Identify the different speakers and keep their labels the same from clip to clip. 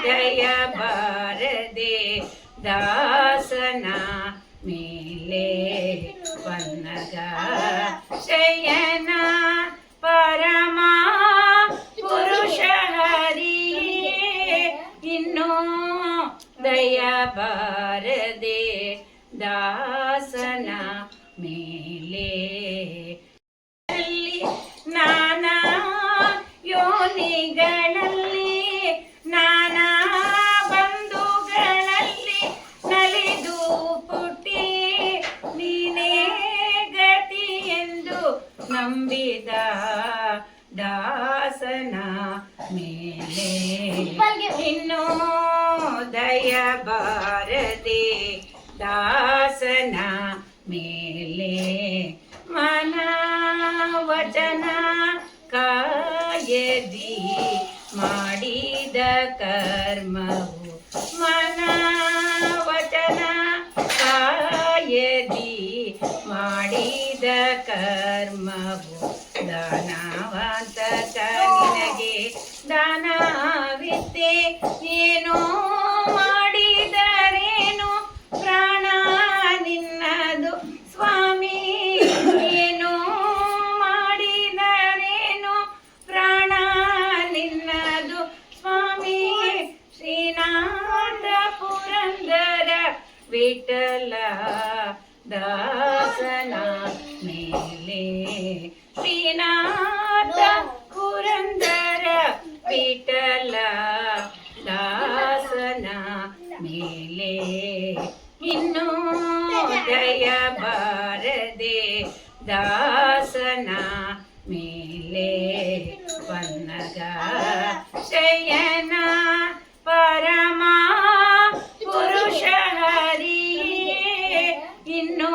Speaker 1: ದಯ ಬಾರದೆ ದಾಸನ ಮೇಲೆ ಪನ್ನಗ ಶಯನ ಪರಮ ಪುರುಷ ಹರಿಯೇ ಇನ್ನೂ ದಯ ಬಾರದೆ ದಾಸನ ಮೇಲೆ ನಾನಾ ಯೋನಿಗಳಲ್ಲಿ ನಾನಾ ಬಂಧುಗಳಲ್ಲಿ ನಲಿದು ಪುಟ್ಟಿ ನೀನೇ ಗತಿ ಎಂದು ನಂಬಿದ ದಾಸನ ಮೇಲೆ ಇನ್ನೂ ದಯ ಬಾರದೆ ದಾಸನ ಮೇಲೆ ಮನ ವಚನ ಕಾಯದಿ ಮಾಡಿದ ಕರ್ಮವು ಮನ ವಚನ ಕಾಯದಿ ಮಾಡಿದ ಕರ್ಮವು ದಾನವಂತ ನಿನಗೆ ದಾನವಿದ್ದೆ ಏನೋ ಮಾಡಿದರೇನು ಪ್ರಾಣ ನಿನ್ನದು ಸ್ವಾಮಿ ಏನೋ ಮಾಡಿದರೇನು ಪ್ರಾಣ ನಿನ್ನದು ಸ್ವಾಮಿ ಶ್ರೀನಾಥ ಪುರಂದರ ವಿಠಲ ದಾಸನ ಮೇಲೆ ಶ್ರೀನಾಥ ಪುರಂದರ ವಿಠಲ ದಾಸನ ಮೇಲೆ ಇನ್ನೂ ದಯ ಬಾರದೆ ದಾಸನ ಮೇಲೆ ಪನ್ನಗ ಶಯನ ಪರಮ ಪುರುಷ ಹರಿಯೇ ಇನ್ನೂ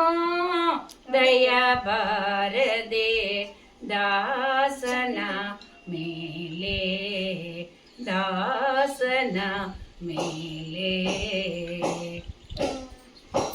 Speaker 1: ದಯ ಬಾರದೆ ದಾಸನ ಮೇಲೆ ದಾಸನ ಮೇಲೆ